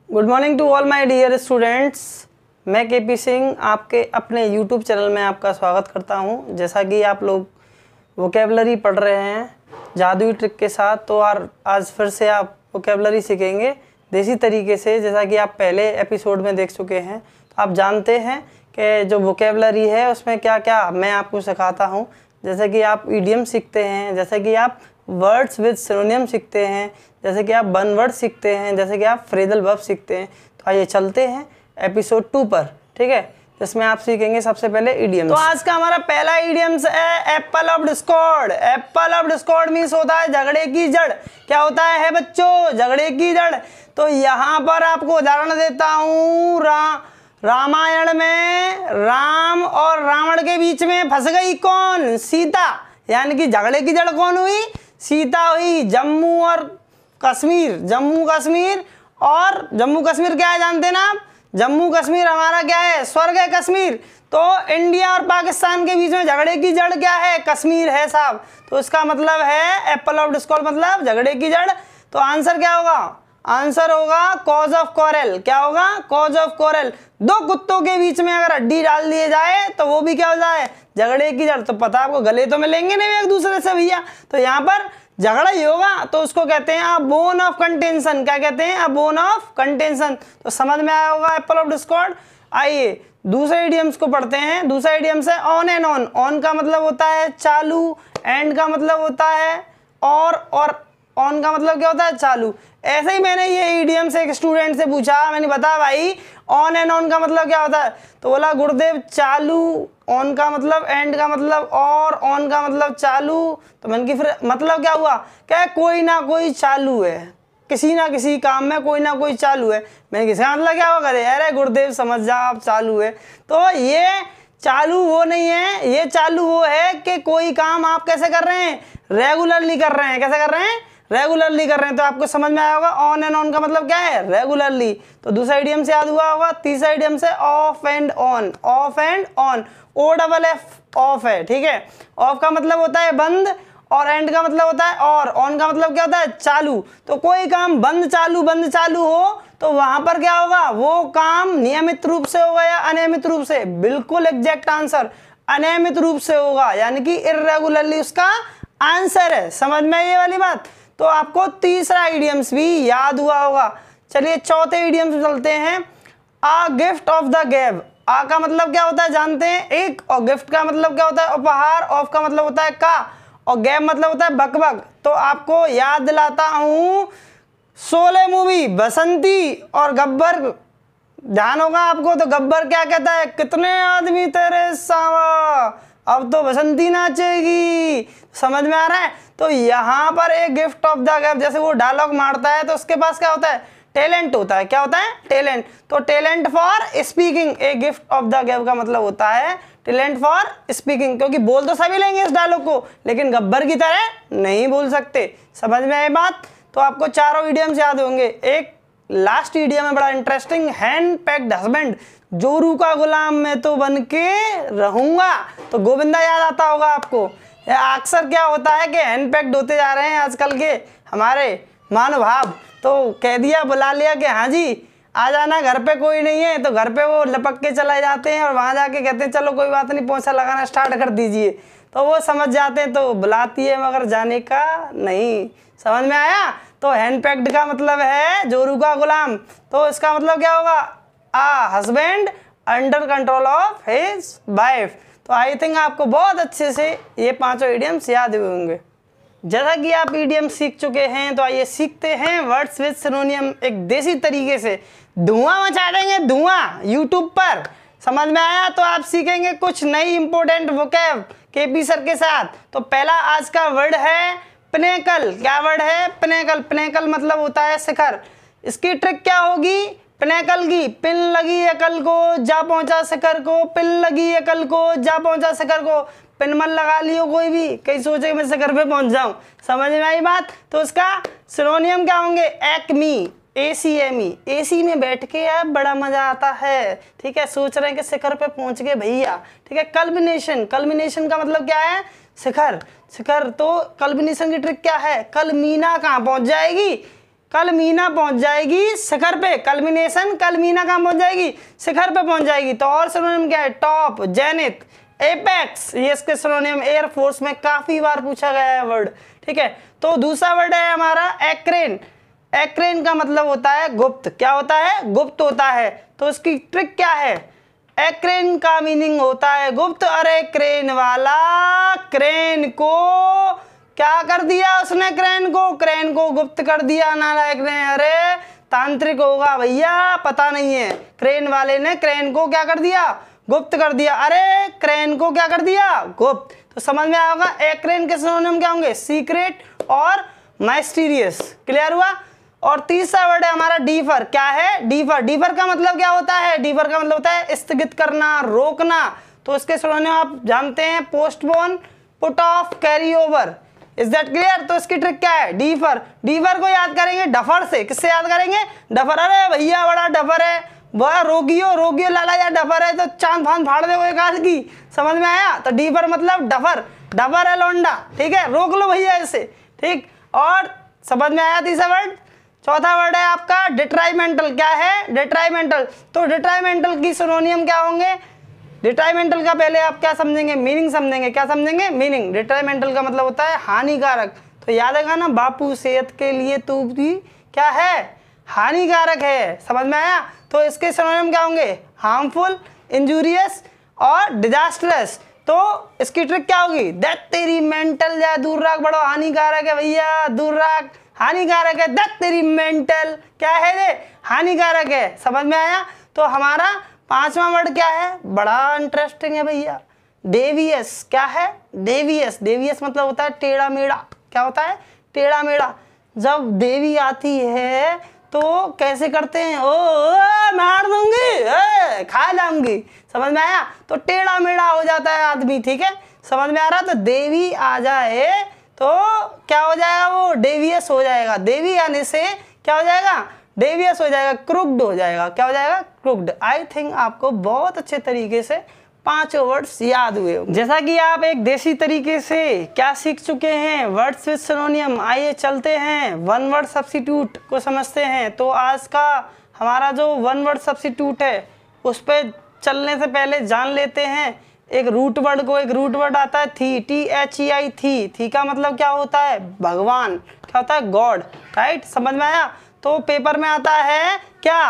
Good morning to all my dear students. मैं KP Singh आपके अपने यूट्यूब चैनल में आपका स्वागत करता हूं। जैसा कि आप लोग वोकेबलरी पढ़ रहे हैं जादुई ट्रिक के साथ, तो आज फिर से आप वोकेबलरी सीखेंगे देसी तरीके से। जैसा कि आप पहले एपिसोड में देख चुके हैं, तो आप जानते हैं कि जो वोकेबलरी है उसमें क्या क्या मैं आपको सिखाता हूं। जैसे कि आप ईडियम सीखते हैं, जैसे कि आप वर्ड्स विद सिनोनिम सीखते हैं, जैसे कि आप वन वर्ड सीखते हैं, जैसे कि आप फ्रेजल वर्ब सीखते हैं। तो आइए चलते हैं एपिसोड 2 पर, ठीक है, जिसमें आप सीखेंगे सबसे पहले इडियम्स। तो आज का हमारा पहला इडियम्स है Apple of Discord. Apple of Discord means होता है झगड़े की जड़। क्या होता है बच्चों? झगड़े की जड़। तो यहाँ पर आपको उदाहरण देता हूँ। रामायण में राम और रावण के बीच में फंस गई कौन? सीता। यानी कि झगड़े की जड़ कौन हुई? सीता हुई। जम्मू और कश्मीर, जम्मू कश्मीर और जम्मू कश्मीर क्या है जानते ना आप? जम्मू कश्मीर हमारा क्या है? स्वर्ग है कश्मीर। तो इंडिया और पाकिस्तान के बीच में झगड़े की जड़ क्या है? कश्मीर है साहब। तो इसका मतलब है एप्पल ऑफ डिस्कॉर्ड मतलब झगड़े की जड़। तो आंसर क्या होगा? आंसर होगा कॉज ऑफ क्वारल। क्या होगा? Cause of quarrel. दो कुत्तों के बीच में अगर हड्डी डाल दिए जाए तो वो भी क्या हो जाए? झगड़े की जड़। तो पता आपको गले तो मिलेंगे नहीं एक दूसरे से भैया, तो यहाँ पर झगड़ा ही होगा। तो उसको कहते हैं अ बोन ऑफ कंटेंशन। क्या कहते हैं? अ बोन ऑफ कंटेंशन। तो समझ में आया होगा एप्पल ऑफ डिस्कॉर्ड। आइए दूसरे इडियम्स को पढ़ते हैं। दूसरा इडियम्स है ऑन एंड ऑन। ऑन का मतलब होता है चालू, एंड का मतलब होता है और ऑन का मतलब क्या होता है? चालू। ऐसे ही मैंने ये इडियम से एक स्टूडेंट से पूछा, मैंने बताया भाई ऑन एंड ऑन का मतलब क्या होता है? तो बोला गुरुदेव चालू, ऑन का मतलब, एंड का मतलब और, ऑन का मतलब चालू। तो मैंने कि फिर मतलब क्या हुआ? क्या कोई ना कोई चालू है, किसी ना किसी काम में कोई ना कोई चालू है। मैंने किसका मतलब क्या होगा? अरे गुरुदेव समझ जाओ आप, चालू है। तो ये चालू वो नहीं है, ये चालू वो है कि कोई काम आप कैसे कर रहे हैं? रेगुलरली कर रहे हैं। कैसे कर रहे हैं? रेगुलरली कर रहे हैं। तो आपको समझ में आया होगा ऑन एंड ऑन का मतलब क्या है? रेगुलरली। तो दूसरा इडियम से याद हुआ होगा। तीसरा इडियम से off and on. Off and on, O double F, off है, ठीक है। ऑफ का मतलब होता है बंद और एंड का मतलब होता है और, ऑन का मतलब क्या होता है? चालू। तो कोई काम बंद चालू हो तो वहां पर क्या होगा? वो काम नियमित रूप से होगा या अनियमित रूप से? बिल्कुल एग्जैक्ट आंसर, अनियमित रूप से होगा, यानी कि इर्रेगुलरली उसका आंसर है। समझ में ये वाली बात? तो आपको तीसरा इडियम्स भी याद हुआ होगा। चलिए चौथे इडियम्स में चलते हैं। आ गिफ्ट ऑफ द गैव। आ का मतलब क्या होता है जानते हैं? एक, और गिफ्ट का मतलब क्या होता है? उपहार। ऑफ का मतलब होता है का, और गैव मतलब होता है बकबक। तो आपको याद दिलाता हूं शोले मूवी, बसंती और गब्बर। ध्यान होगा आपको। तो गब्बर क्या कहता है? कितने आदमी तेरे सावा, अब तो बसंती नाचेगी। समझ में आ रहा है? तो यहाँ पर एक गिफ्ट ऑफ द गैव, जैसे वो डायलॉग मारता है तो उसके पास क्या होता है? टैलेंट होता है। क्या होता है? टैलेंट। तो talent for speaking, A gift of the gave का मतलब होता है टैलेंट फॉर स्पीकिंग। क्योंकि बोल तो सभी लेंगे इस डायलॉग को, लेकिन गब्बर की तरह नहीं बोल सकते। समझ में आई बात? तो आपको चारों इडियम्स याद होंगे। एक लास्ट इडियम है बड़ा इंटरेस्टिंग, हैंड पैक्ड हस्बैंड। जोरू का गुलाम मैं तो बन के रहूंगा। तो गोविंदा याद आता होगा आपको। अक्सर क्या होता है कि हैंड पैक्ड होते जा रहे हैं आजकल के हमारे महानुभाव। तो कह दिया, बुला लिया कि हाँ जी आ जाना, घर पे कोई नहीं है। तो घर पे वो लपक के चले जाते हैं और वहां जाके कहते हैं चलो कोई बात नहीं, पोछा लगाना स्टार्ट कर दीजिए। तो वो समझ जाते हैं, तो बुलाती है मगर जाने का नहीं। समझ में आया? तो हैंड पैक्ड का मतलब है जोरू का गुलाम। तो इसका मतलब क्या होगा? A husband under control of his wife. तो आई थिंक आपको बहुत अच्छे से ये पांचों इडियम्स याद हुए होंगे। जैसा कि आप इडियम सीख चुके हैं, तो आइए सीखते हैं वर्ड्स विद सिनोनियम एक देसी तरीके से। धुआं मचा देंगे, धुआं यूट्यूब पर। समझ में आया? तो आप सीखेंगे कुछ नई इंपॉर्टेंट वोकैब केपी सर के साथ। तो पहला आज का वर्ड है पिनेकल। क्या वर्ड है? पिनेकल। पिनेकल मतलब होता है शिखर। इसकी ट्रिक क्या होगी? पिनेकल की, पिन लगी अकल को जा पहुंचा शिखर को, पिन लगी अकल को जा पहुंचा शिखर को। पिन मन लगा लियो कोई भी, कहीं सोचे मैं शिखर पे पहुंच जाऊं। समझ में आई बात? तो उसका सिनोनियम क्या होंगे? Acme, ACME। एसी में बैठ के यार बड़ा मजा आता है, ठीक है। सोच रहे हैं कि शिखर पे पहुंच गए भैया, ठीक है। कल्मिनेशन, कल्मिनेशन का मतलब क्या है? शिखर। शिखर। तो कल्मिनेशन की ट्रिक क्या है? कल मीना कहाँ पहुंच जाएगी? कल मीना पहुंच जाएगी शिखर पे, कल्मिनेशन, कल मीना कहाँ पहुंच जाएगी, शिखर पे पहुंच जाएगी। तो और सिनोनिम क्या है, टॉप, जेनिथ, एपेक्स, ये इसके सिनोनिम एयरफोर्स में काफी बार पूछा गया है वर्ड, ठीक है। तो दूसरा वर्ड है हमारा एक्रेन। एक्रेन का मतलब होता है गुप्त, क्या होता है, गुप्त होता है। तो इसकी ट्रिक क्या है, एक्रेन का मीनिंग होता है गुप्त। अरे क्रेन वाला, क्रेन को क्या कर दिया उसने, क्रेन को गुप्त कर दिया नालायक ने। अरे तांत्रिक होगा भैया, पता नहीं है, क्रेन वाले ने क्रेन को क्या कर दिया, गुप्त कर दिया। अरे क्रेन को क्या कर दिया, गुप्त। तो समझ में आया होगा एक्रेन के सिनोनिम क्या होंगे, सीक्रेट और माइस्टीरियस। क्लियर हुआ। और तीसरा वर्ड है हमारा डीफर। क्या है, डीफर। डीफर का मतलब क्या होता है, डीफर का मतलब होता है स्थगित करना, रोकना। तो इसके सिनोनिम आप जानते हैं, postpone, put off, carry over. Is that clear. तो इसकी ट्रिक क्या है, डीफर। डीफर को याद करेंगे डफर से। किससे याद करेंगे, डफर। अरे भैया बड़ा डफर है, बड़ा रोगियो, रोगियो लाला या डफर है तो चांद फांद फाड़ दे एक आध की। समझ में आया। तो डीफर मतलब डफर, डफर है लौंडा, ठीक है, रोक लो भैया इसे, ठीक। और समझ में आया तीसरा वर्ड। चौथा वर्ड है आपका डिट्राइमेंटल। क्या है, डिट्राइमेंटल। तो डिट्राइमेंटल की सिनोनियम क्या होंगे, डिट्राइमेंटल का पहले आप क्या समझेंगे, मीनिंग समझेंगे। क्या समझेंगे, मीनिंग। डिट्राइमेंटल का मतलब होता है हानिकारक। तो याद रखना ना, बापू सेहत के लिए तू भी क्या है, हानिकारक है। समझ में आया। तो इसके सिनोनिम क्या होंगे, हार्मफुल, इंजूरियस और डिजास्टरस। तो इसकी ट्रिक क्या होगी, दैट तेरी मेंटल, या दूर रख, बड़ा हानिकारक है भैया, दूर रख, हानिकारक है, दैट तेरी मेंटल क्या है रे, हानिकारक है। समझ में आया। तो हमारा पांचवा वर्ड क्या है, बड़ा इंटरेस्टिंग है भैया, डेवियस। क्या है, डेवियस। डेवियस मतलब होता है टेढ़ा मेढ़ा। क्या होता है, टेढ़ा मेढ़ा। जब देवी आती है तो कैसे करते हैं, ओ मार दूंगी, खा जाऊंगी। समझ में आया। तो टेढ़ा मेढ़ा हो जाता है आदमी, ठीक है, समझ में आ रहा। तो देवी आ जाए तो क्या हो जाएगा, वो डेवियस हो जाएगा। देवी आने से क्या हो जाएगा, डेवियस हो जाएगा, क्रुक्ड हो जाएगा। क्या हो जाएगा, क्रुक्ड। आई थिंक आपको बहुत अच्छे तरीके से पांचों वर्ड्स याद हुए होंगे। जैसा कि आप एक देसी तरीके से क्या सीख चुके हैं, वर्ड्स विद सिनोनियम। आइए चलते हैं वन वर्ड सब्स्टिट्यूट को समझते हैं। तो आज का हमारा जो वन वर्ड सब्स्टिट्यूट है उस पर चलने से पहले जान लेते हैं एक रूट वर्ड को। एक रूट वर्ड आता है थी, THEI, थी। थी का मतलब क्या होता है, भगवान। क्या होता है, गॉड, राइट। समझ में आया। तो पेपर में आता है क्या,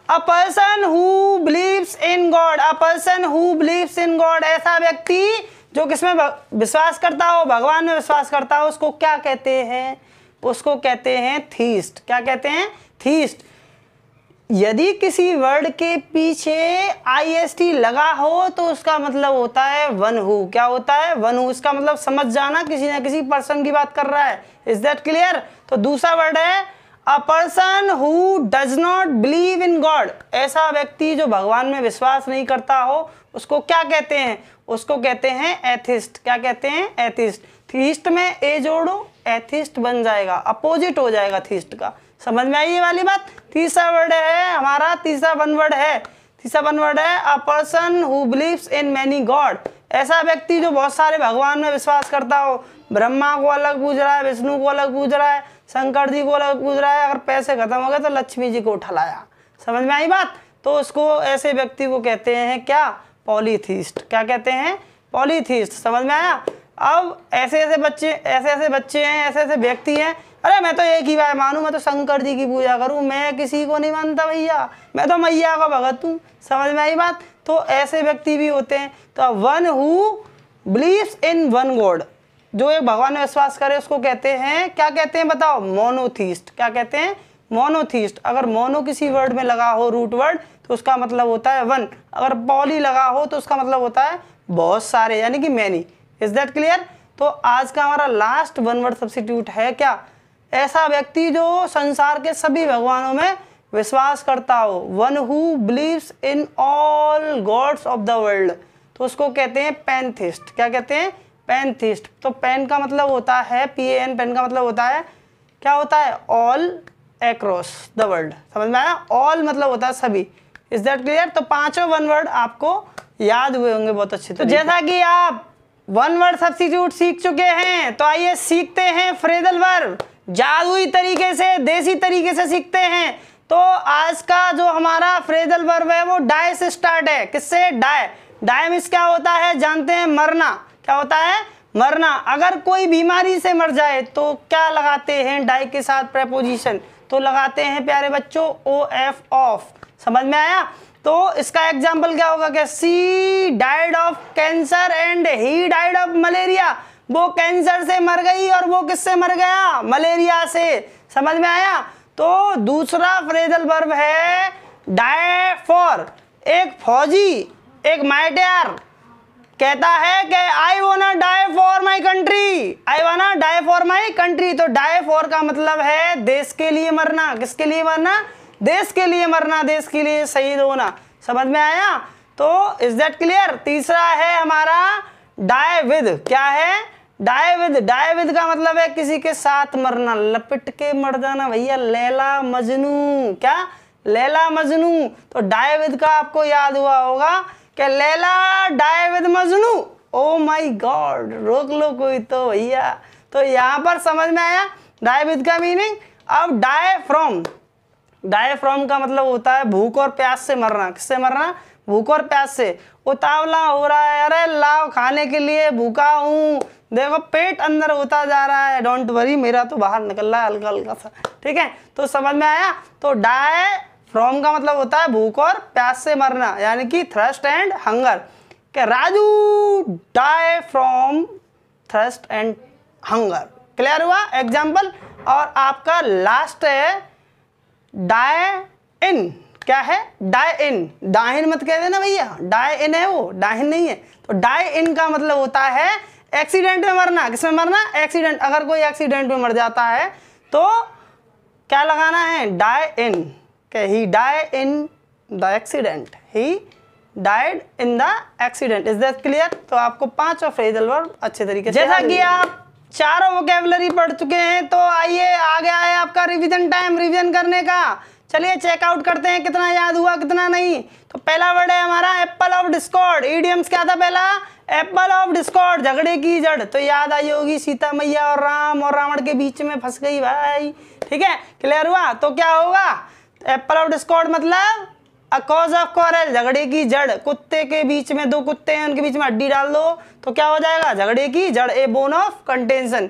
a person who believes in God. A person who believes in God, ऐसा व्यक्ति जो किसमें विश्वास करता हो, भगवान में विश्वास करता हो, उसको क्या कहते हैं, उसको कहते हैं थीस्ट। क्या कहते हैं, थीस्ट। यदि किसी वर्ड के पीछे IST लगा हो तो उसका मतलब होता है वन हु। क्या होता है, वन हु। इसका मतलब समझ जाना, किसी न किसी पर्सन की बात कर रहा है। Is that clear. तो दूसरा वर्ड है a person who does not believe in God. ऐसा व्यक्ति जो भगवान में विश्वास नहीं करता हो उसको क्या कहते हैं, उसको कहते हैं एथिस्ट। क्या कहते हैं, एथिस्ट। थीस्ट में ए जोड़ो, एथिस्ट बन जाएगा, अपोजिट हो जाएगा थीस्ट का। समझ में आई ये वाली बात। तीसरा वर्ड है हमारा, तीसरा वन वर्ड है, तीसरा वन वर्ड है a person who believes in many God. ऐसा व्यक्ति जो बहुत सारे भगवान में विश्वास करता हो, ब्रह्मा को अलग पूज रहा है, विष्णु को अलग पूज रहा है, शंकर जी को अलग पूज रहा है, अगर पैसे खत्म हो गए तो लक्ष्मी जी को उठा लाया। समझ में आई बात। तो उसको, ऐसे व्यक्ति को कहते हैं क्या, पॉलीथीस्ट। क्या कहते हैं, पॉलीथीस्ट। समझ में आया। अब ऐसे ऐसे बच्चे हैं, ऐसे ऐसे व्यक्ति हैं, अरे मैं तो एक ही बार मानूं, मैं तो शंकर जी की पूजा करूं, मैं किसी को नहीं मानता भैया, मैं तो मैया का भगत हूं। समझ में आई बात। तो ऐसे व्यक्ति भी होते हैं। तो one who believes in one God, जो एक भगवान में विश्वास करे उसको कहते हैं, क्या कहते हैं बताओ, मोनोथीस्ट। क्या कहते हैं, मोनोथीस्ट। अगर मोनो किसी वर्ड में लगा हो रूट वर्ड तो उसका मतलब होता है वन। अगर पॉली लगा हो तो उसका मतलब होता है बहुत सारे, यानी कि मैनी। Is that clear. तो आज का हमारा लास्ट वन वर्ड सब्स्टिट्यूट है क्या, ऐसा व्यक्ति जो संसार के सभी भगवानों में विश्वास करता हो, one who believes in all God's of the world, तो उसको कहते हैं पैंथिस्ट। क्या कहते हैं, पैंथिस्ट। तो पैन का मतलब होता है PAN, पैन का मतलब होता है, क्या होता है, ऑल अक्रॉस द वर्ल्ड। समझ में आया। ऑल मतलब होता है सभी। Is that clear. तो पांचों वन वर्ड आपको याद हुए होंगे बहुत अच्छे। तो जैसा कि आप वन वर्ड सब्स्टिट्यूट सीख चुके हैं तो आइए सीखते हैं फ्रेजल वर्ब। जादुई तरीके से, देसी तरीके से सीखते हैं। तो आज का जो हमारा फ्रेजल वर्ब है वो डाई से स्टार्ट है। किससे? डाई। डाई मींस क्या होता है जानते हैं? मरना। क्या होता है? मरना। अगर कोई बीमारी से मर जाए तो क्या लगाते हैं डाई के साथ प्रेपोजिशन? तो लगाते हैं प्यारे बच्चों OF, ऑफ। समझ में आया? तो इसका एग्जाम्पल क्या होगा? क्या she died of cancer and he died of malaria. वो कैंसर से मर गई और वो किससे मर गया? मलेरिया से। समझ में आया? तो दूसरा फ्रेजल वर्ब है डाई फॉर। एक फौजी, एक माइटियर कहता है कि आई वाना डाई फॉर माई कंट्री, आई वाना डाई फॉर माई कंट्री। तो डाई फॉर का मतलब है देश के लिए मरना। किसके लिए मरना? देश के लिए मरना, देश के लिए शहीद होना। समझ में आया? तो इज दैट क्लियर? तीसरा है हमारा डाई विद। क्या है? Die with. डाई विद का मतलब है किसी के साथ मरना, लपट के मर जाना भैया। लैला मजनू। क्या? लैला मजनू। तो डाई विद का आपको याद हुआ होगा कि Laila die with Majnu. Oh my God, रोक लो कोई तो भैया। तो यहाँ पर समझ में आया डाई विद का मीनिंग। अब डाई फ्रॉम। डाई फ्रॉम का मतलब होता है भूख और प्यास से मरना। किससे मरना? भूख और प्यास से। उतावला हो रहा है, अरे लाओ खाने के लिए, भूखा हूँ, देखो पेट अंदर होता जा रहा है, डोंट वरी मेरा तो बाहर निकल रहा है हल्का हल्का सा। ठीक है, तो समझ में आया? तो डाई फ्रॉम का मतलब होता है भूख और प्यास से मरना, यानी कि थ्रस्ट एंड हंगर। कि Raju die from thrust and hunger. Clear हुआ? एग्जाम्पल। और आपका लास्ट है डाई इन। क्या है? डाई इन। डाहिन मत कह देना भैया, डाई इन है वो, डाहिन नहीं है। तो डाई इन का मतलब होता है एक्सीडेंट में मरना। किसमें मरना? एक्सीडेंट। अगर कोई एक्सीडेंट में मर जाता है तो क्या लगाना है? Die in. He die in the accident, he died in the accident. Is that clear? तो आपको 5 फ्रेजल वर्ब अच्छे तरीके से, जैसा कि आप चारों वोकैबुलरी पढ़ चुके हैं, तो आइए आ गया है आपका रिवीजन टाइम, रिवीजन करने का। चलिए चेकआउट करते हैं कितना याद हुआ कितना नहीं। तो पहला वर्ड है हमारा एप्पल ऑफ डिस्कॉर्ड। इडियम्स क्या था पहला? एप्पल ऑफ डिस्कॉर्ड, झगड़े की जड़। तो याद आई होगी सीता मैया और राम और रावण के बीच में फंस गई भाई। ठीक है, क्लियर हुआ? तो क्या होगा? एप्पल ऑफ डिस्कॉर्ड मतलब अ कॉज ऑफ क्वारल, झगड़े की जड़। कुत्ते के बीच में, 2 कुत्ते हैं, उनके बीच में हड्डी डाल दो तो क्या हो जाएगा? झगड़े की जड़। A bone of contention.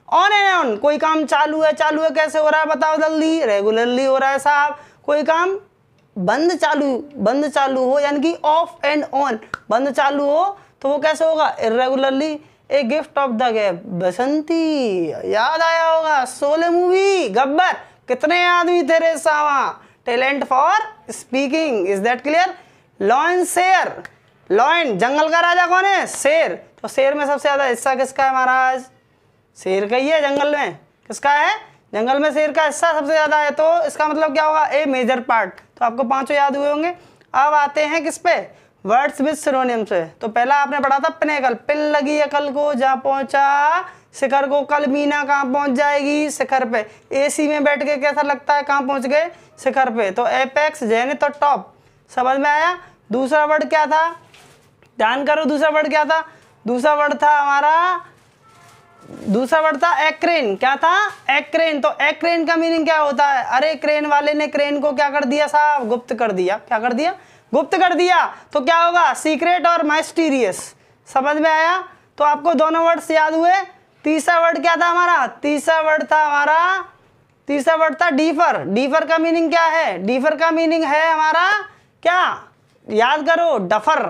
On and on, कोई काम चालू है कैसे हो रहा है बताओ जल्दी? रेगुलरली हो रहा है साहब। कोई काम बंद चालू हो, यानी कि ऑफ एंड ऑन, बंद चालू हो तो वो कैसे होगा? Irregularly. A gift of the gap, Basanti. याद आया होगा शोले मूवी, गब्बर। कितने आदमी थे रे सावा? Talent for speaking. Is that clear? Lion शेर। लॉयन, जंगल का राजा कौन है? शेर। तो शेर में सबसे ज्यादा हिस्सा किसका है महाराज? शेर का ही है जंगल में। किसका है? जंगल में शेर का हिस्सा सबसे ज्यादा है। तो इसका मतलब क्या होगा? ए मेजर पार्ट। तो आपको 5 याद हुए होंगे। अब आते हैं किस पे? वर्ड्स विद सिनोनिम्स से। तो पहला आपने पढ़ा था पिनेकल। पिन लगी अकल को, जहाँ पहुंचा शिखर को। कल मीना कहाँ पहुंच जाएगी? शिखर पे। एसी में बैठ के कैसा लगता है? कहाँ पहुंच गए? शिखर पे। तो एपेक्स, जेनिथ और टॉप। समझ में आया? दूसरा वर्ड क्या था? ध्यान करो, दूसरा वर्ड क्या था? दूसरा वर्ड था एक्रेन। क्या था? एक्रेन। तो एक्रेन का मीनिंग क्या होता है? अरे क्रेन वाले ने क्रेन को क्या कर दिया साहब? गुप्त कर दिया। क्या कर दिया? गुप्त कर दिया। तो क्या होगा? सीक्रेट और माइस्टीरियस। समझ में आया? तो आपको दोनों वर्ड्स याद हुए। तीसरा वर्ड क्या था हमारा? तीसरा वर्ड था डीफर। डीफर का मीनिंग क्या है? डीफर का मीनिंग है हमारा क्या? याद करो, डफर।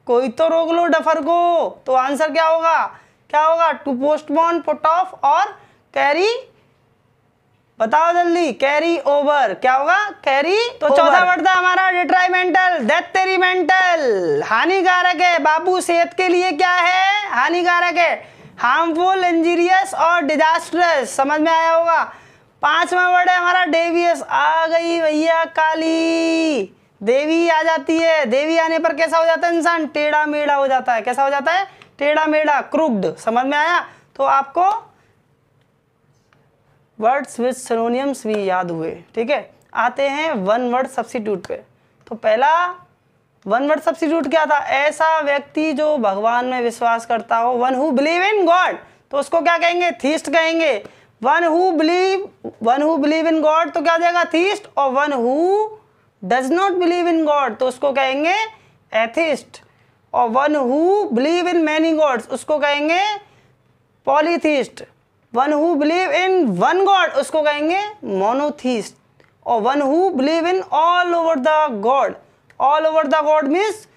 कोई तो रोक लो डफर को। तो आंसर क्या होगा? टू पोस्टपोन, पुट ऑफ और कैरी। बताओ जल्दी। Carry over. क्या होगा? कैरी। तो चौथा वर्ड था हमारा डिट्राइमेंटल। डेथ तेरी मेंटल, हानिकारक है बाबू सेहत के लिए। क्या है? हानिकारक है। हार्मफुल, इंजीरियस और डिजास्टरस। समझ में आया होगा। 5वां वर्ड है हमारा डेवियस। आ गई भैया काली, देवी आ जाती है। देवी आने पर कैसा हो जाता है इंसान? टेढ़ा मेढ़ा हो जाता है। कैसा हो जाता है? टेढ़ा मेढ़ा, क्रूक्ड। समझ में आया? तो आपको वर्ड्स विद सिनोनिम्स भी याद हुए। ठीक है, आते हैं वन वर्ड सब्स्टिट्यूट पे। तो पहला वन वर्ड सब्स्टिट्यूट क्या था? ऐसा व्यक्ति जो भगवान में विश्वास करता हो। One who believe in God, तो उसको क्या कहेंगे? थीस्ट कहेंगे। One who believe in God तो क्या हो जाएगा थीस्ट, और one who does not believe in God तो उसको कहेंगे एथिस्ट, और one who believe in many gods उसको कहेंगे polytheist, one who believe in one God उसको कहेंगे मोनोथीस्ट, और one who believe in all over the God means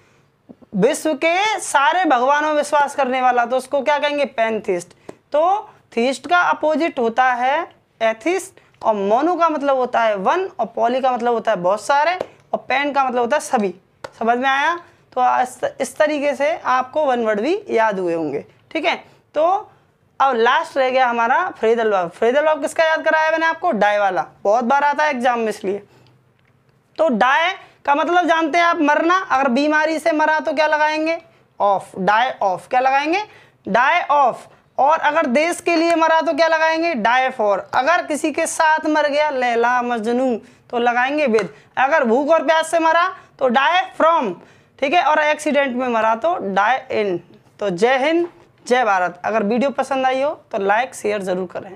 विश्व के सारे भगवानों में विश्वास करने वाला तो उसको क्या कहेंगे पैनथीस्ट। तो थीस्ट का अपोजिट होता है एथिस्ट, और मोनो का मतलब होता है वन, और पॉली का मतलब होता है बहुत सारे, और पैन का मतलब होता है सभी। समझ में आया? तो इस तरीके से आपको वन वर्ड भी याद हुए होंगे। ठीक है, तो अब लास्ट रह गया हमारा फ्रेजल वर्ब। फ्रेजल वर्ब किसका याद कराया मैंने आपको? डाई वाला, बहुत बार आता है एग्जाम में इसलिए। तो डाई का मतलब जानते हैं आप, मरना। अगर बीमारी से मरा तो क्या लगाएंगे? Of, die of. क्या लगाएंगे? Die of. और अगर देश के लिए मरा तो क्या लगाएंगे? Die for. अगर किसी के साथ मर गया, लैला मजनू, तो लगाएंगे विद। अगर भूख और प्यास से मरा तो डाई फ्रॉम। ठीक है, और एक्सीडेंट में मरा तो डाई इन। तो जय हिंद, जय भारत। अगर वीडियो पसंद आई हो तो लाइक शेयर ज़रूर करें।